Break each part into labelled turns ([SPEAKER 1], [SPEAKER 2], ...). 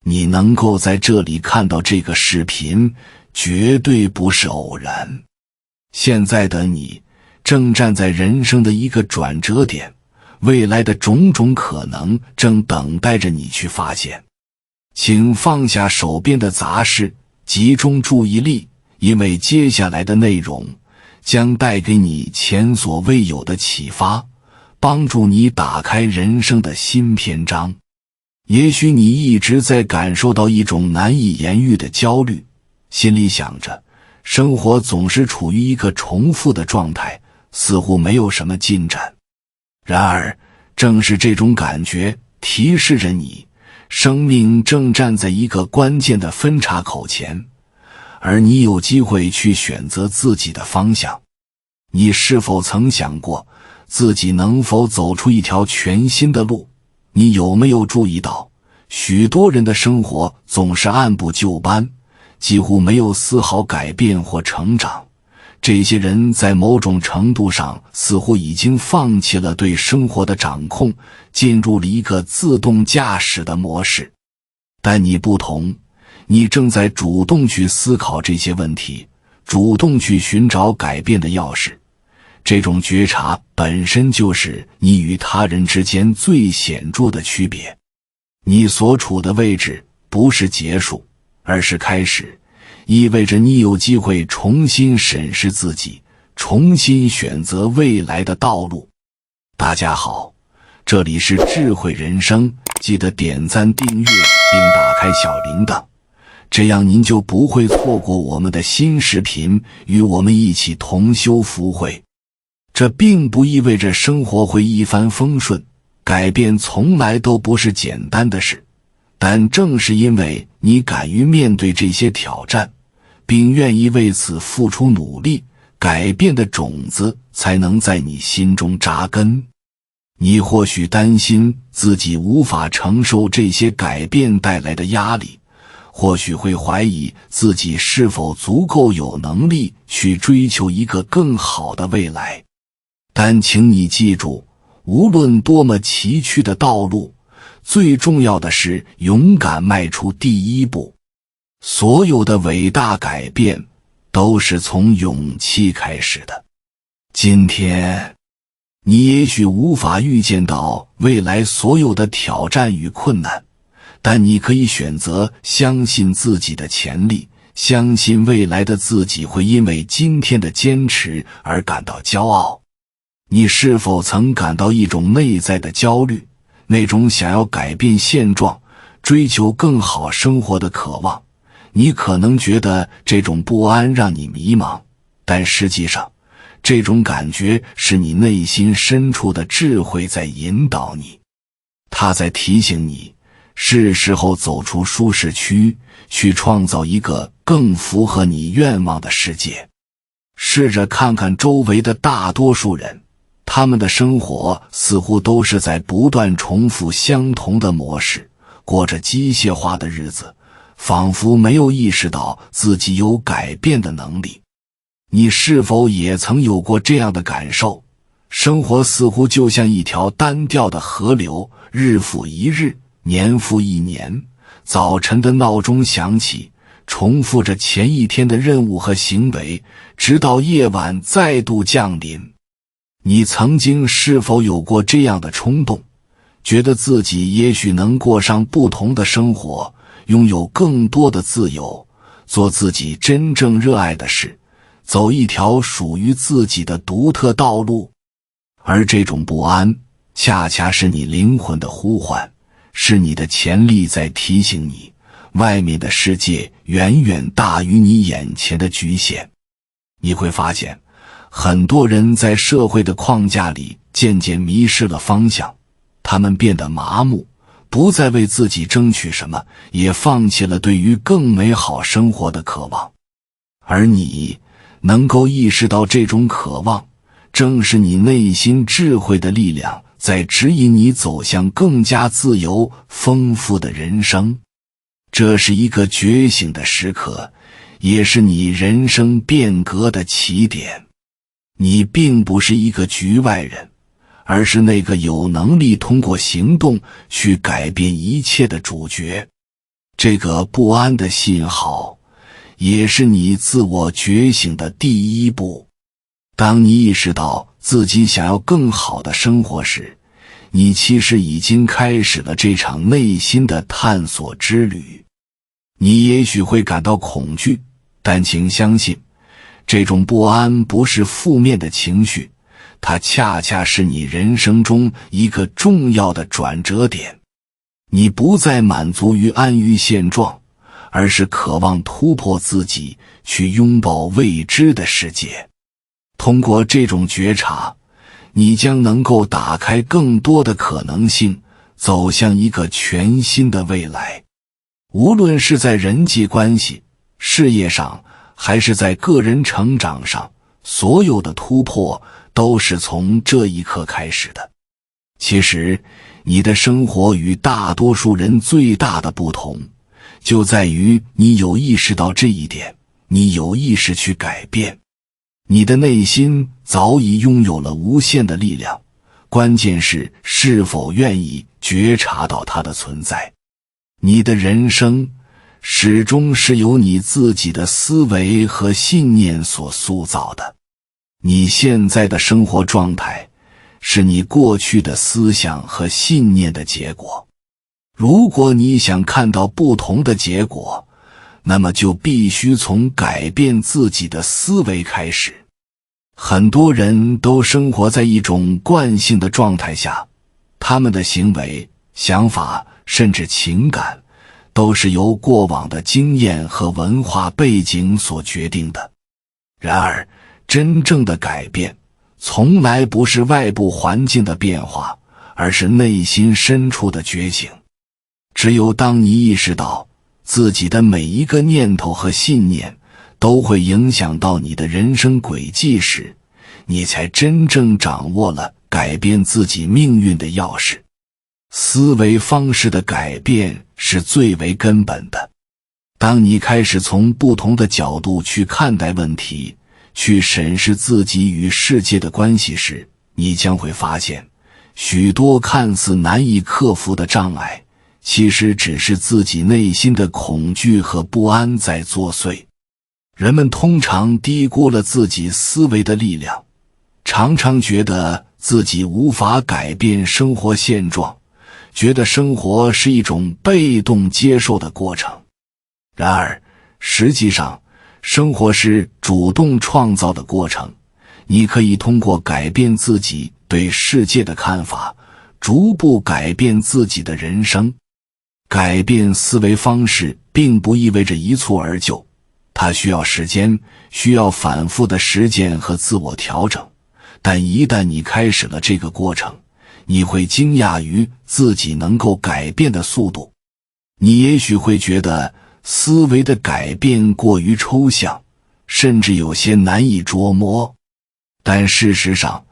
[SPEAKER 1] 你能够在这里看到这个视频，绝对不是偶然。现在的你正站在人生的一个转折点，未来的种种可能正等待着你去发现。请放下手边的杂事，集中注意力，因为接下来的内容将带给你前所未有的启发，帮助你打开人生的新篇章。也许你一直在感受到一种难以言喻的焦虑，心里想着生活总是处于一个重复的状态，似乎没有什么进展。然而正是这种感觉提示着你，生命正站在一个关键的分岔口前，而你有机会去选择自己的方向。你是否曾想过自己能否走出一条全新的路？你有没有注意到，许多人的生活总是按部就班，几乎没有丝毫改变或成长？这些人在某种程度上似乎已经放弃了对生活的掌控，进入了一个自动驾驶的模式。但你不同，你正在主动去思考这些问题，主动去寻找改变的钥匙。这种觉察本身就是你与他人之间最显著的区别。你所处的位置不是结束，而是开始，意味着你有机会重新审视自己，重新选择未来的道路。大家好，这里是智慧人生，记得点赞订阅并打开小铃铛，这样您就不会错过我们的新视频，与我们一起同修福慧。这并不意味着生活会一帆风顺，改变从来都不是简单的事，但正是因为你敢于面对这些挑战，并愿意为此付出努力，改变的种子才能在你心中扎根。你或许担心自己无法承受这些改变带来的压力，或许会怀疑自己是否足够有能力去追求一个更好的未来。但请你记住，无论多么崎岖的道路，最重要的是勇敢迈出第一步。所有的伟大改变都是从勇气开始的。今天，你也许无法预见到未来所有的挑战与困难，但你可以选择相信自己的潜力，相信未来的自己会因为今天的坚持而感到骄傲。你是否曾感到一种内在的焦虑，那种想要改变现状，追求更好生活的渴望？你可能觉得这种不安让你迷茫，但实际上，这种感觉是你内心深处的智慧在引导你。它在提醒你，是时候走出舒适区，去创造一个更符合你愿望的世界。试着看看周围的大多数人，他们的生活似乎都是在不断重复相同的模式，过着机械化的日子，仿佛没有意识到自己有改变的能力。你是否也曾有过这样的感受？生活似乎就像一条单调的河流，日复一日，年复一年，早晨的闹钟响起，重复着前一天的任务和行为，直到夜晚再度降临。你曾经是否有过这样的冲动，觉得自己也许能过上不同的生活，拥有更多的自由，做自己真正热爱的事，走一条属于自己的独特道路？而这种不安，恰恰是你灵魂的呼唤，是你的潜力在提醒你，外面的世界远远大于你眼前的局限。你会发现，很多人在社会的框架里渐渐迷失了方向，他们变得麻木，不再为自己争取什么，也放弃了对于更美好生活的渴望。而你能够意识到这种渴望，正是你内心智慧的力量在指引你走向更加自由丰富的人生。这是一个觉醒的时刻，也是你人生变革的起点。你并不是一个局外人，而是那个有能力通过行动去改变一切的主角。这个不安的信号，也是你自我觉醒的第一步。当你意识到自己想要更好的生活时，你其实已经开始了这场内心的探索之旅。你也许会感到恐惧，但请相信，这种不安不是负面的情绪，它恰恰是你人生中一个重要的转折点。你不再满足于安于现状，而是渴望突破自己，去拥抱未知的世界。通过这种觉察，你将能够打开更多的可能性，走向一个全新的未来。无论是在人际关系、事业上，还是在个人成长上，所有的突破都是从这一刻开始的。其实，你的生活与大多数人最大的不同，就在于你有意识到这一点，你有意识去改变。你的内心早已拥有了无限的力量，关键是否愿意觉察到它的存在。你的人生始终是由你自己的思维和信念所塑造的。你现在的生活状态是你过去的思想和信念的结果。如果你想看到不同的结果，那么就必须从改变自己的思维开始。很多人都生活在一种惯性的状态下，他们的行为、想法甚至情感都是由过往的经验和文化背景所决定的。然而，真正的改变从来不是外部环境的变化，而是内心深处的觉醒。只有当你意识到自己的每一个念头和信念都会影响到你的人生轨迹时，你才真正掌握了改变自己命运的钥匙。思维方式的改变是最为根本的。当你开始从不同的角度去看待问题，去审视自己与世界的关系时，你将会发现，许多看似难以克服的障碍，其实只是自己内心的恐惧和不安在作祟。人们通常低估了自己思维的力量，常常觉得自己无法改变生活现状，觉得生活是一种被动接受的过程。然而，实际上，生活是主动创造的过程。你可以通过改变自己对世界的看法，逐步改变自己的人生。改变思维方式并不意味着一蹴而就，它需要时间，需要反复的实践和自我调整。但一旦你开始了这个过程，你会惊讶于自己能够改变的速度。你也许会觉得思维的改变过于抽象，甚至有些难以捉摸。但事实上，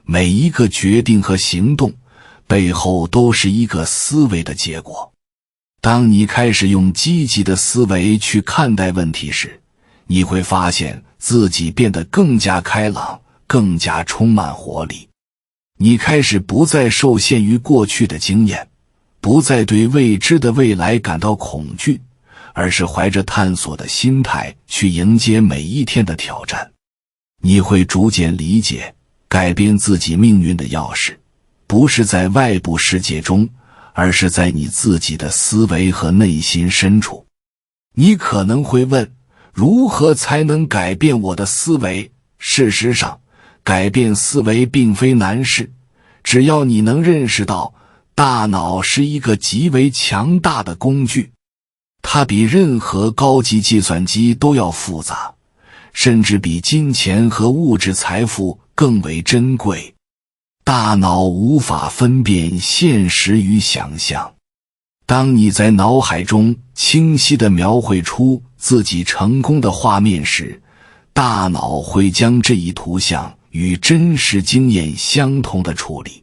[SPEAKER 1] 每一个决定和行动背后都是一个思维的结果。当你开始用积极的思维去看待问题时，你会发现自己变得更加开朗，更加充满活力。你开始不再受限于过去的经验，不再对未知的未来感到恐惧，而是怀着探索的心态去迎接每一天的挑战。你会逐渐理解，改变自己命运的钥匙不是在外部世界中，而是在你自己的思维和内心深处。你可能会问，如何才能改变我的思维？事实上，改变思维并非难事，只要你能认识到，大脑是一个极为强大的工具，它比任何高级计算机都要复杂，甚至比金钱和物质财富更为珍贵。大脑无法分辨现实与想象。当你在脑海中清晰地描绘出自己成功的画面时，大脑会将这一图像与真实经验相同的处理。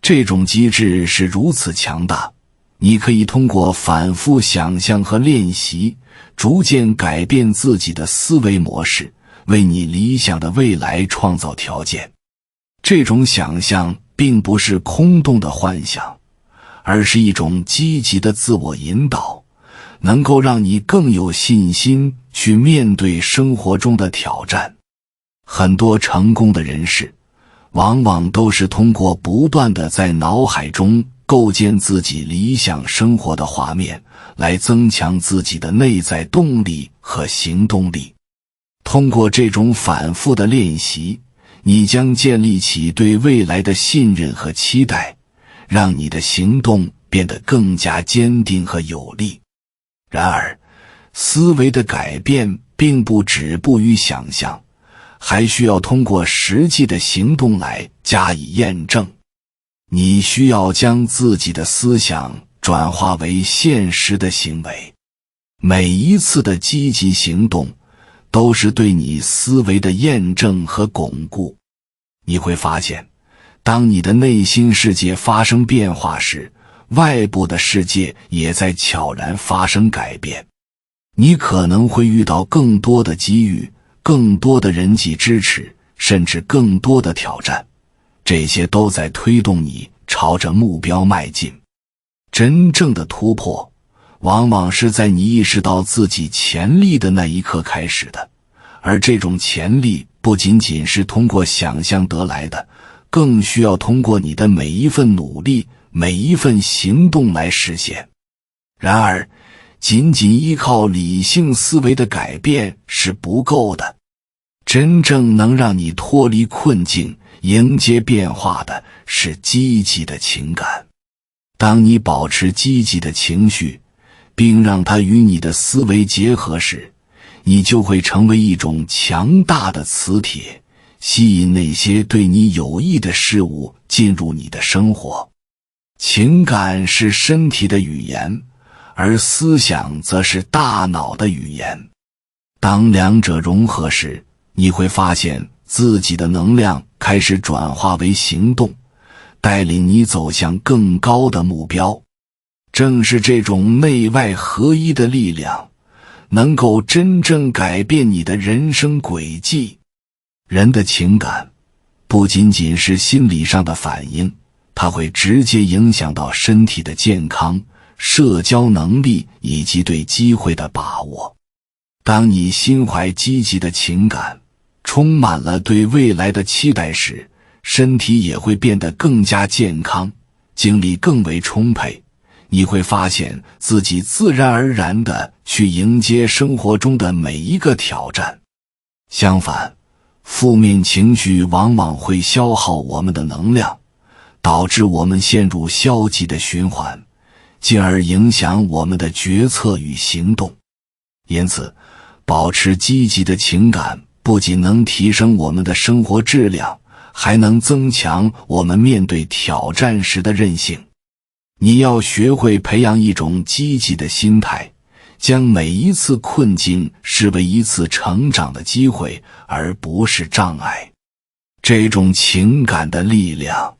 [SPEAKER 1] 这种机制是如此强大，你可以通过反复想象和练习，逐渐改变自己的思维模式，为你理想的未来创造条件。这种想象并不是空洞的幻想，而是一种积极的自我引导，能够让你更有信心去面对生活中的挑战。很多成功的人士往往都是通过不断地在脑海中构建自己理想生活的画面，来增强自己的内在动力和行动力。通过这种反复的练习，你将建立起对未来的信任和期待，让你的行动变得更加坚定和有力。然而，思维的改变并不止步于想象，还需要通过实际的行动来加以验证。你需要将自己的思想转化为现实的行为。每一次的积极行动都是对你思维的验证和巩固。你会发现，当你的内心世界发生变化时，外部的世界也在悄然发生改变。你可能会遇到更多的机遇，更多的人际支持，甚至更多的挑战，这些都在推动你朝着目标迈进。真正的突破往往是在你意识到自己潜力的那一刻开始的，而这种潜力不仅仅是通过想象得来的，更需要通过你的每一份努力，每一份行动来实现。然而，仅仅依靠理性思维的改变是不够的。真正能让你脱离困境，迎接变化的是积极的情感。当你保持积极的情绪，并让它与你的思维结合时，你就会成为一种强大的磁铁，吸引那些对你有益的事物进入你的生活。情感是身体的语言，而思想则是大脑的语言。当两者融合时，你会发现自己的能量开始转化为行动，带领你走向更高的目标。正是这种内外合一的力量，能够真正改变你的人生轨迹。人的情感不仅仅是心理上的反应，它会直接影响到身体的健康、社交能力以及对机会的把握。当你心怀积极的情感，充满了对未来的期待时，身体也会变得更加健康，精力更为充沛。你会发现自己自然而然地去迎接生活中的每一个挑战。相反，负面情绪往往会消耗我们的能量，导致我们陷入消极的循环，进而影响我们的决策与行动。因此，保持积极的情感不仅能提升我们的生活质量，还能增强我们面对挑战时的韧性。你要学会培养一种积极的心态，将每一次困境视为一次成长的机会，而不是障碍。这种情感的力量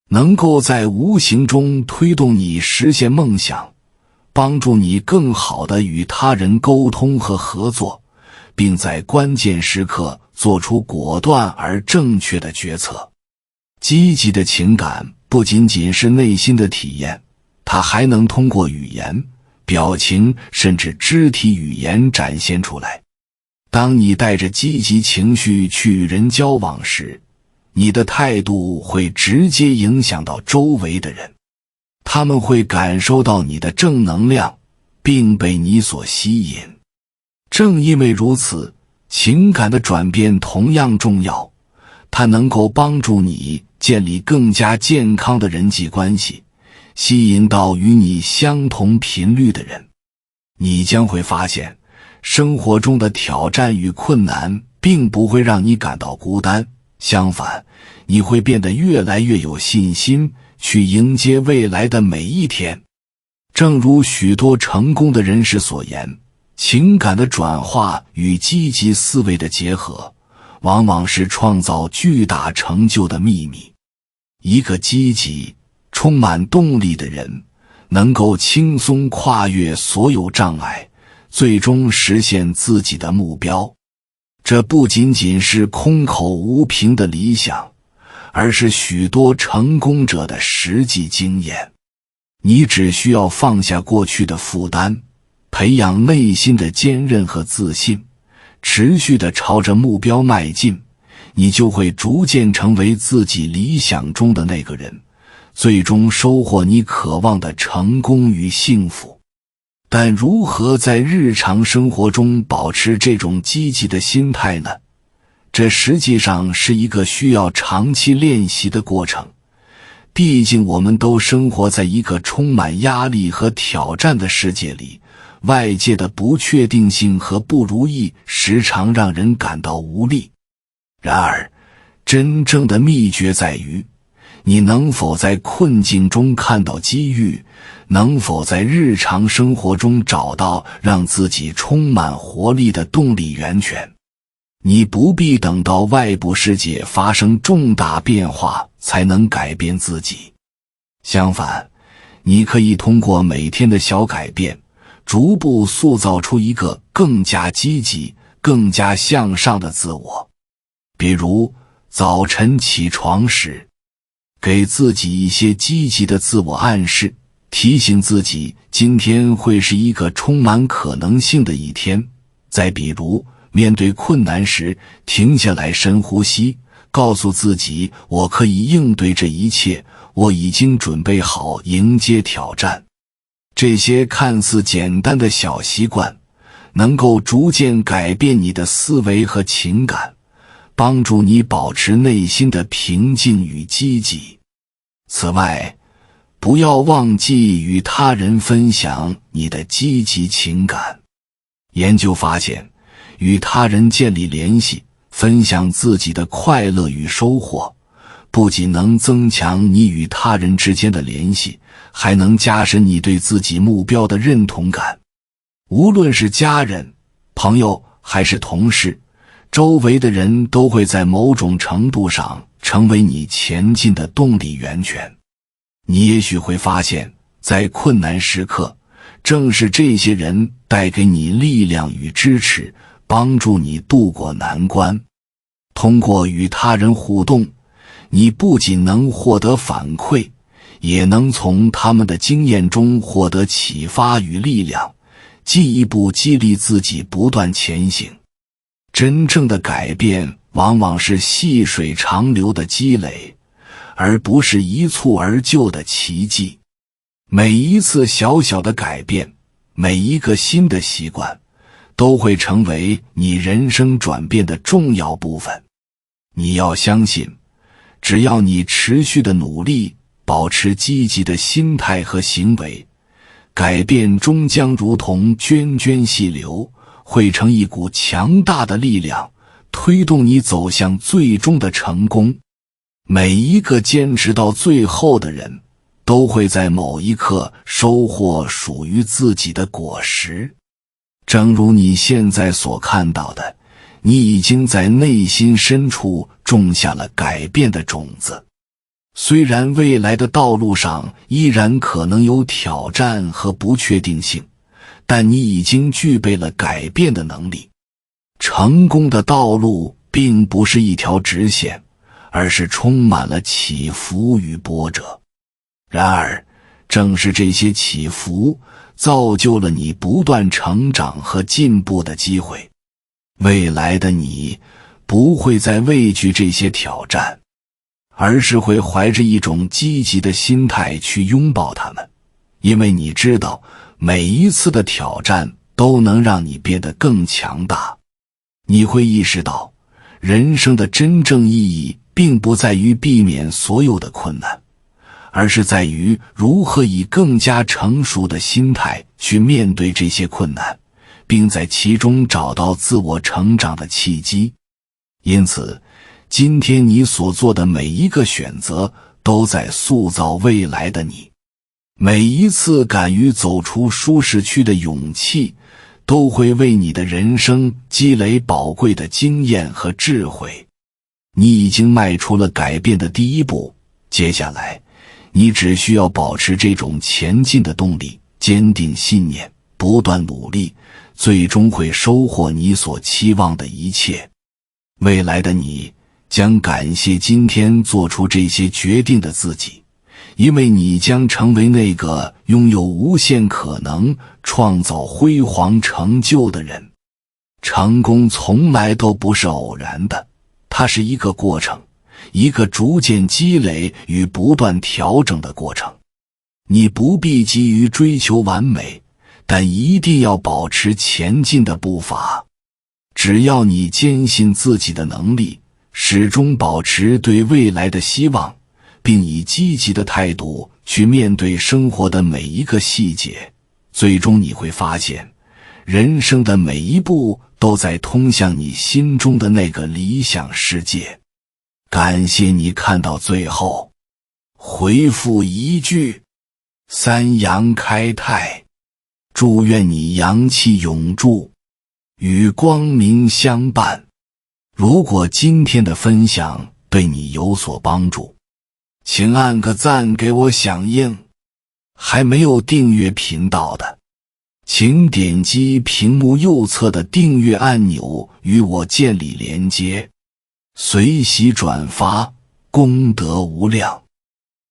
[SPEAKER 1] 能够在无形中推动你实现梦想，帮助你更好地与他人沟通和合作，并在关键时刻做出果断而正确的决策。积极的情感不仅仅是内心的体验，它还能通过语言、表情甚至肢体语言展现出来。当你带着积极情绪去与人交往时，你的态度会直接影响到周围的人，他们会感受到你的正能量，并被你所吸引。正因为如此，情感的转变同样重要，它能够帮助你建立更加健康的人际关系，吸引到与你相同频率的人。你将会发现，生活中的挑战与困难并不会让你感到孤单，相反，你会变得越来越有信心去迎接未来的每一天。正如许多成功的人士所言，情感的转化与积极思维的结合，往往是创造巨大成就的秘密。一个积极、充满动力的人，能够轻松跨越所有障碍，最终实现自己的目标。这不仅仅是空口无凭的理想，而是许多成功者的实际经验。你只需要放下过去的负担，培养内心的坚韧和自信，持续地朝着目标迈进，你就会逐渐成为自己理想中的那个人，最终收获你渴望的成功与幸福。但如何在日常生活中保持这种积极的心态呢？这实际上是一个需要长期练习的过程。毕竟我们都生活在一个充满压力和挑战的世界里，外界的不确定性和不如意时常让人感到无力。然而，真正的秘诀在于，你能否在困境中看到机遇，能否在日常生活中找到让自己充满活力的动力源泉。你不必等到外部世界发生重大变化才能改变自己。相反，你可以通过每天的小改变，逐步塑造出一个更加积极、更加向上的自我。比如，早晨起床时，给自己一些积极的自我暗示，提醒自己今天会是一个充满可能性的一天。再比如，面对困难时，停下来深呼吸，告诉自己我可以应对这一切，我已经准备好迎接挑战。这些看似简单的小习惯，能够逐渐改变你的思维和情感，帮助你保持内心的平静与积极。此外，不要忘记与他人分享你的积极情感。研究发现，与他人建立联系，分享自己的快乐与收获，不仅能增强你与他人之间的联系，还能加深你对自己目标的认同感。无论是家人、朋友还是同事，周围的人都会在某种程度上成为你前进的动力源泉。你也许会发现，在困难时刻，正是这些人带给你力量与支持，帮助你度过难关。通过与他人互动，你不仅能获得反馈，也能从他们的经验中获得启发与力量，进一步激励自己不断前行。真正的改变往往是细水长流的积累，而不是一蹴而就的奇迹。每一次小小的改变，每一个新的习惯，都会成为你人生转变的重要部分。你要相信，只要你持续的努力，保持积极的心态和行为，改变终将如同涓涓细流，汇成一股强大的力量，推动你走向最终的成功。每一个坚持到最后的人，都会在某一刻收获属于自己的果实。正如你现在所看到的，你已经在内心深处种下了改变的种子。虽然未来的道路上依然可能有挑战和不确定性，但你已经具备了改变的能力。成功的道路并不是一条直线，而是充满了起伏与波折。然而，正是这些起伏，造就了你不断成长和进步的机会。未来的你不会再畏惧这些挑战，而是会怀着一种积极的心态去拥抱它们，因为你知道，每一次的挑战都能让你变得更强大。你会意识到，人生的真正意义并不在于避免所有的困难，而是在于如何以更加成熟的心态去面对这些困难，并在其中找到自我成长的契机。因此，今天你所做的每一个选择，都在塑造未来的你。每一次敢于走出舒适区的勇气，都会为你的人生积累宝贵的经验和智慧。你已经迈出了改变的第一步，接下来，你只需要保持这种前进的动力，坚定信念，不断努力，最终会收获你所期望的一切。未来的你将感谢今天做出这些决定的自己，因为你将成为那个拥有无限可能、创造辉煌成就的人。成功从来都不是偶然的，它是一个过程，一个逐渐积累与不断调整的过程。你不必急于追求完美，但一定要保持前进的步伐。只要你坚信自己的能力，始终保持对未来的希望，并以积极的态度去面对生活的每一个细节，最终你会发现，人生的每一步都在通向你心中的那个理想世界。感谢你看到最后，回复一句三阳开泰，祝愿你阳气永驻，与光明相伴。如果今天的分享对你有所帮助，请按个赞给我响应。还没有订阅频道的，请点击屏幕右侧的订阅按钮与我建立连接，随喜转发，功德无量。